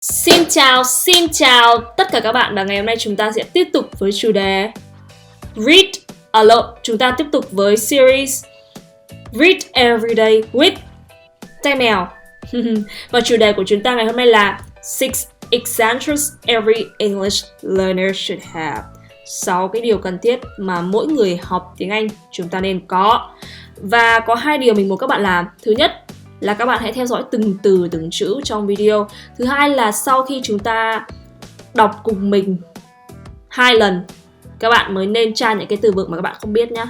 Xin chào tất cả các bạn, và ngày hôm nay chúng ta sẽ tiếp tục với chủ đề Read Alone. Chúng ta tiếp tục với series Read Everyday with tay mèo. Và chủ đề của chúng ta ngày hôm nay là 6 Essentials Every English Learner Should Have. 6 cái điều cần thiết mà mỗi người học tiếng Anh chúng ta nên có. Và có 2 điều mình muốn các bạn làm. Thứ nhất là các bạn hãy theo dõi từng từ từng chữ trong video. Thứ hai là sau khi chúng ta đọc cùng mình 2 lần, các bạn mới nên tra những cái từ vựng mà các bạn không biết nhá.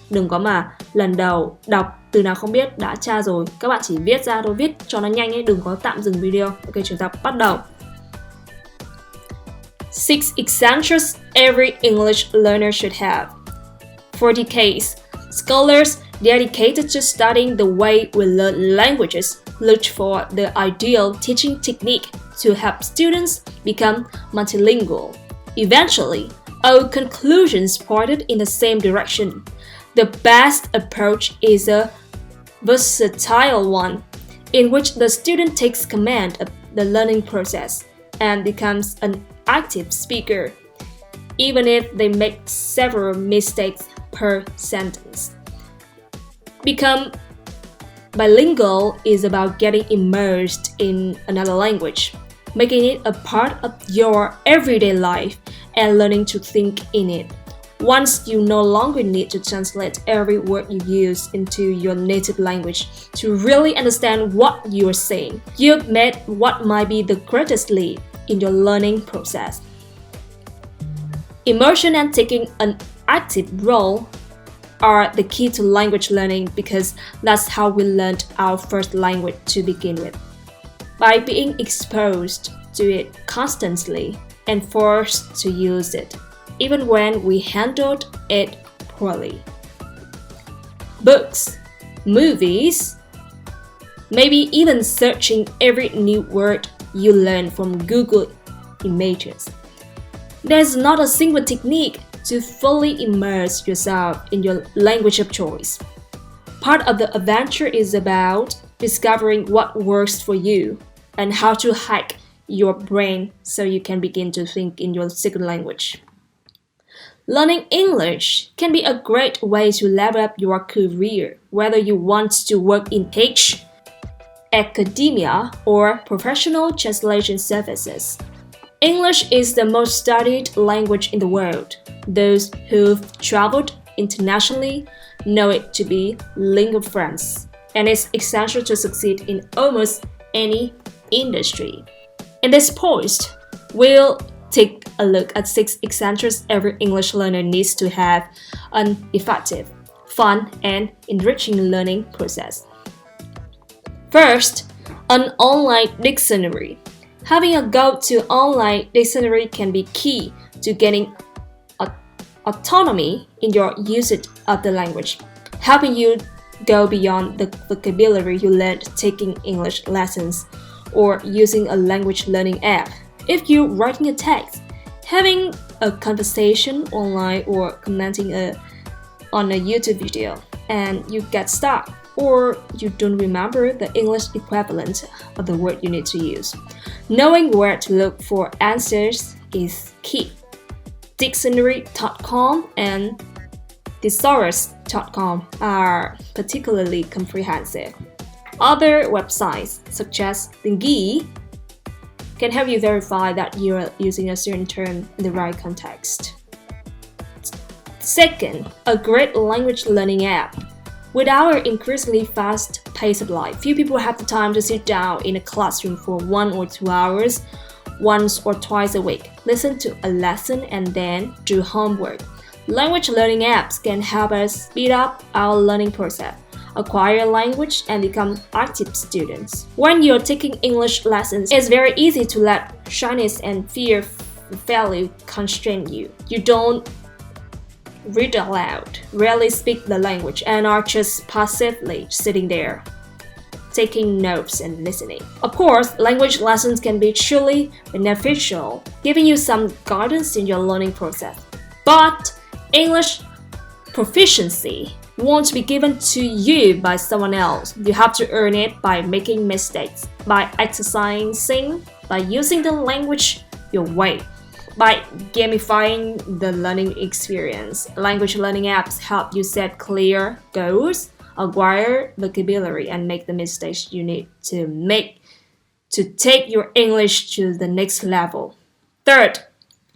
Đừng có mà lần đầu đọc từ nào không biết đã tra rồi, các bạn chỉ viết ra thôi, viết cho nó nhanh ấy, đừng có tạm dừng video. Ok, chúng ta bắt đầu. 6 essentials every English learner should have. For decades, scholars dedicated to studying the way we learn languages looked for the ideal teaching technique to help students become multilingual. Eventually, our conclusions pointed in the same direction. The best approach is a versatile one, in which the student takes command of the learning process and becomes an active speaker, even if they make several mistakes per sentence. Become bilingual is about getting immersed in another language, making it a part of your everyday life and learning to think in it. Once you no longer need to translate every word you use into your native language to really understand what you are saying, you've made what might be the greatest leap in your learning process. Immersion and taking an active role are the key to language learning because that's how we learned our first language to begin with. By being exposed to it constantly and forced to use it, even when we handled it poorly. Books, movies, maybe even searching every new word you learn from Google Images. There's not a single technique to fully immerse yourself in your language of choice. Part of the adventure is about discovering what works for you and how to hack your brain so you can begin to think in your second language. Learning English can be a great way to level up your career, whether you want to work in tech, academia, or professional translation services. English is the most studied language in the world. Those who've traveled internationally know it to be lingua franca, and it's essential to succeed in almost any industry. In this post, we'll take a look at 6 essentials every English learner needs to have an effective, fun, and enriching learning process. First, an online dictionary. Having a go-to online dictionary can be key to gaining autonomy in your usage of the language, helping you go beyond the vocabulary you learned taking English lessons or using a language learning app. If you're writing a text, having a conversation online, or commenting on a YouTube video, and you get stuck, or you don't remember the English equivalent of the word you need to use, knowing where to look for answers is key. Dictionary.com and thesaurus.com are particularly comprehensive. Other websites, such as Tiếng, can help you verify that you're using a certain term in the right context. Second, a great language learning app. With our increasingly fast pace of life, few people have the time to sit down in a classroom for 1 or 2 hours, once or twice a week, listen to a lesson, and then do homework. Language learning apps can help us speed up our learning process, acquire language, and become active students. When you're taking English lessons, it's very easy to let shyness and fear of failure constrain you. You don't read aloud, rarely speak the language, and are just passively sitting there, taking notes and listening. Of course, language lessons can be truly beneficial, giving you some guidance in your learning process. But English proficiency won't be given to you by someone else. You have to earn it by making mistakes, by exercising, by using the language your way. By gamifying the learning experience, language learning apps help you set clear goals, acquire vocabulary, and make the mistakes you need to make to take your English to the next level. Third,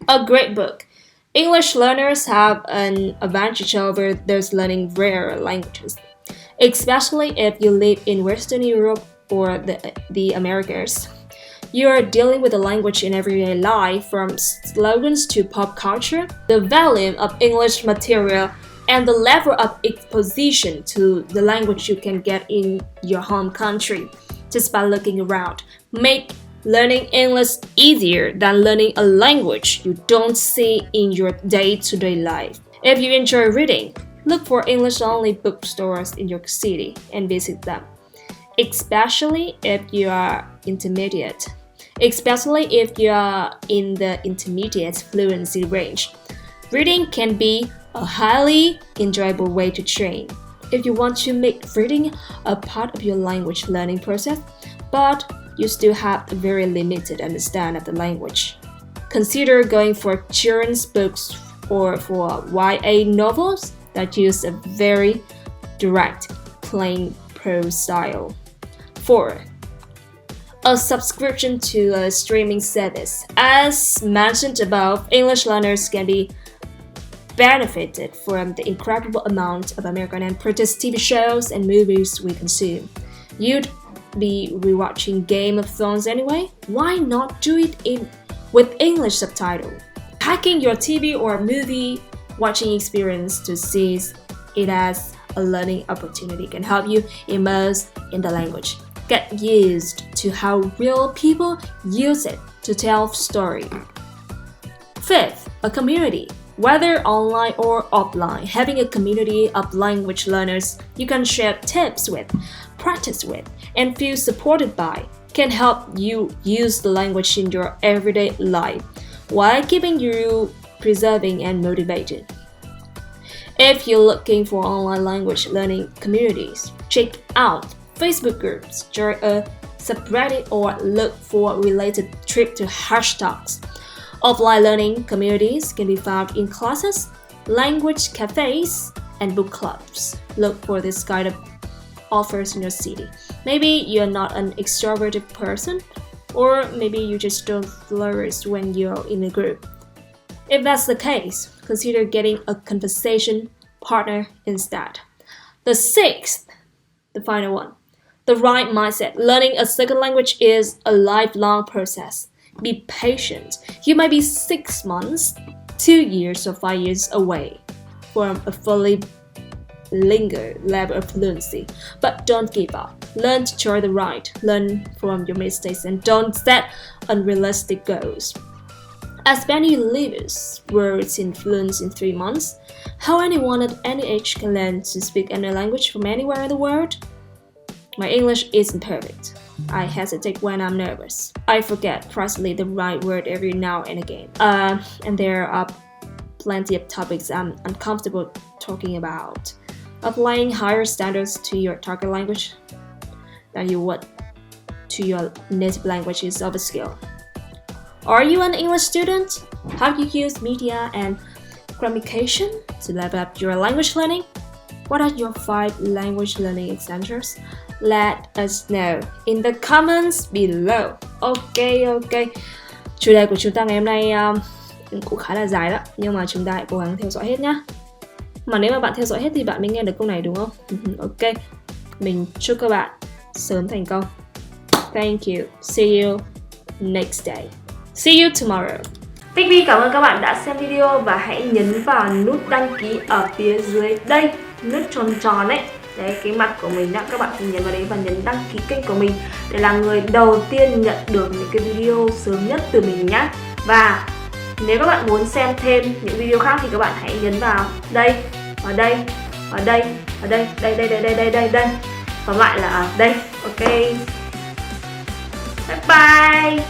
a great book. English learners have an advantage over those learning rare languages, especially if you live in Western Europe or the Americas. You are dealing with the language in everyday life, from slogans to pop culture. The volume of English material and the level of exposition to the language you can get in your home country just by looking around make learning English easier than learning a language you don't see in your day-to-day life. If you enjoy reading, look for English-only bookstores in your city and visit them, especially if you are in the intermediate fluency range. Reading can be a highly enjoyable way to train. If you want to make reading a part of your language learning process, but you still have a very limited understanding of the language, consider going for children's books or for YA novels that use a very direct, plain prose style. 4. A subscription to a streaming service. As mentioned above, English learners can be benefited from the incredible amount of American and British TV shows and movies we consume. You'd be rewatching Game of Thrones anyway? Why not do it with English subtitle? Hacking your TV or movie watching experience to seize it as a learning opportunity can help you immerse in the language. Get used to how real people use it to tell story. 5th, a community. Whether online or offline, having a community of language learners you can share tips with, practice with, and feel supported by can help you use the language in your everyday life while keeping you preserving and motivated. If you're looking for online language learning communities, check out Facebook groups, join a subreddit, or look for related trip to hashtags. Offline learning communities can be found in classes, language cafes, and book clubs. Look for this kind of offers in your city. Maybe you're not an extroverted person, or maybe you just don't flourish when you're in a group. If that's the case, consider getting a conversation partner instead. The 6th, the final one. The right mindset. Learning a second language is a lifelong process. Be patient. You might be 6 months, 2 years, or 5 years away from a fully bilingual level of fluency. But don't give up. Learn to try the right. Learn from your mistakes and don't set unrealistic goals. As many leaders words in fluency in 3 months, how anyone at any age can learn to speak any language from anywhere in the world? My English isn't perfect. I hesitate when I'm nervous. I forget precisely the right word every now and again. And there are plenty of topics I'm uncomfortable talking about. Applying higher standards to your target language than you would to your native language is of a skill. Are you an English student? How do you use media and communication to level up your language learning? What are your 5 language learning essentials? Let us know in the comments below. Ok. Chủ đề của chúng ta ngày hôm nay cũng khá là dài đó, nhưng mà chúng ta hãy cố gắng theo dõi hết nhá. Mà nếu mà bạn theo dõi hết thì bạn mới nghe được câu này đúng không? Ok. Mình chúc các bạn sớm thành công. Thank you. See you next day. See you tomorrow. Techcombank cảm ơn các bạn đã xem video và hãy nhấn vào nút đăng ký ở phía dưới đây, nút tròn tròn ấy. Đấy, cái mặt của mình đó, các bạn thì nhấn vào đấy và nhấn đăng ký kênh của mình để là người đầu tiên nhận được những cái video sớm nhất từ mình nhé. Và nếu các bạn muốn xem thêm những video khác thì các bạn hãy nhấn vào đây, ở đây, ở đây, ở đây, đây. Còn lại là ở đây. Ok. Bye bye.